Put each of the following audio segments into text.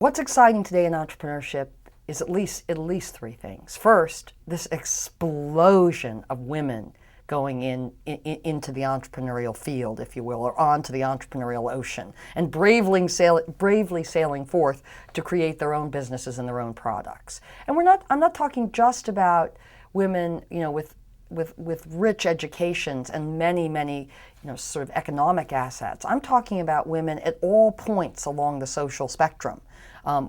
What's exciting today in entrepreneurship is at least three things. First, this explosion of women going into the entrepreneurial field, if you will, or onto the entrepreneurial ocean, and bravely sailing forth to create their own businesses and their own products. And I'm not talking just about women, with rich educations and many, sort of economic assets. I'm talking about women at all points along the social spectrum.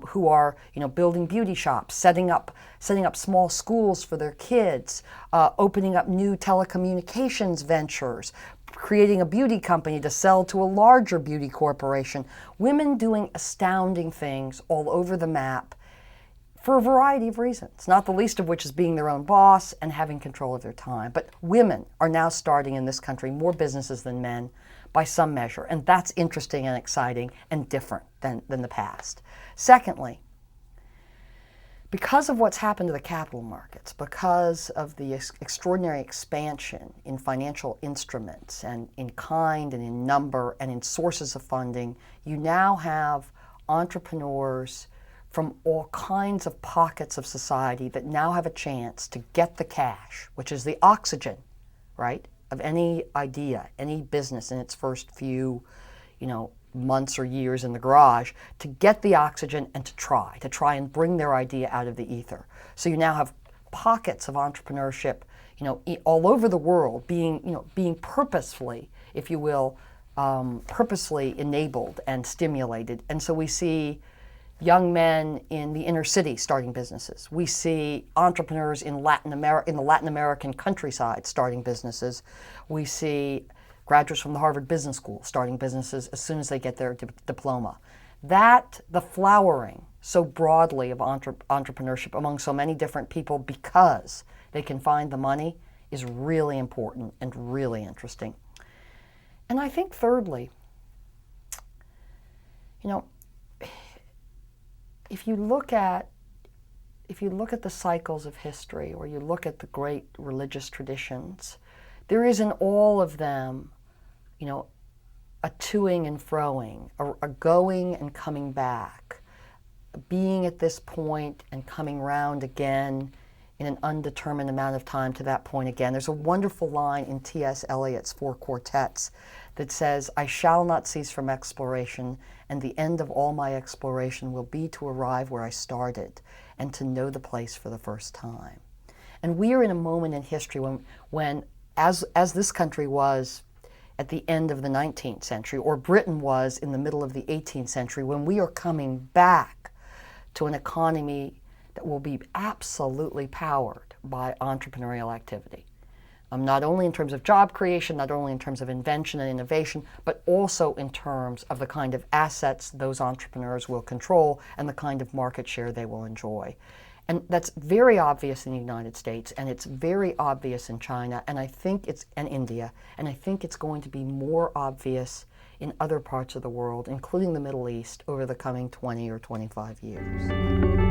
Who are, building beauty shops, setting up small schools for their kids, opening up new telecommunications ventures, creating a beauty company to sell to a larger beauty corporation. Women doing astounding things all over the map for a variety of reasons, not the least of which is being their own boss and having control of their time. But women are now starting in this country more businesses than men by some measure, and that's interesting and exciting and different than the past. Secondly, because of what's happened to the capital markets, because of the extraordinary expansion in financial instruments and in kind and in number and in sources of funding, you now have entrepreneurs from all kinds of pockets of society that now have a chance to get the cash, which is the oxygen, right, of any idea, any business in its first few, months or years in the garage, to get the oxygen and to try and bring their idea out of the ether. So you now have pockets of entrepreneurship, all over the world being purposefully, if you will, purposely enabled and stimulated. And so we see young men in the inner city starting businesses. We see entrepreneurs in the Latin American countryside starting businesses. We see graduates from the Harvard Business School starting businesses as soon as they get their diploma. The flowering so broadly of entrepreneurship among so many different people because they can find the money is really important and really interesting. And I think thirdly, if you look at the cycles of history, or you look at the great religious traditions, there is in all of them, a toing and froing, a going and coming back, being at this point and coming round again in an undetermined amount of time to that point again. There's a wonderful line in T.S. Eliot's Four Quartets that says, "I shall not cease from exploration, and the end of all my exploration will be to arrive where I started and to know the place for the first time." And we are in a moment in history when as this country was at the end of the 19th century, or Britain was in the middle of the 18th century, when we are coming back to an economy that will be absolutely powered by entrepreneurial activity. Not only in terms of job creation, not only in terms of invention and innovation, but also in terms of the kind of assets those entrepreneurs will control and the kind of market share they will enjoy. And that's very obvious in the United States, and it's very obvious in China, and India, and I think it's going to be more obvious in other parts of the world, including the Middle East, over the coming 20 or 25 years.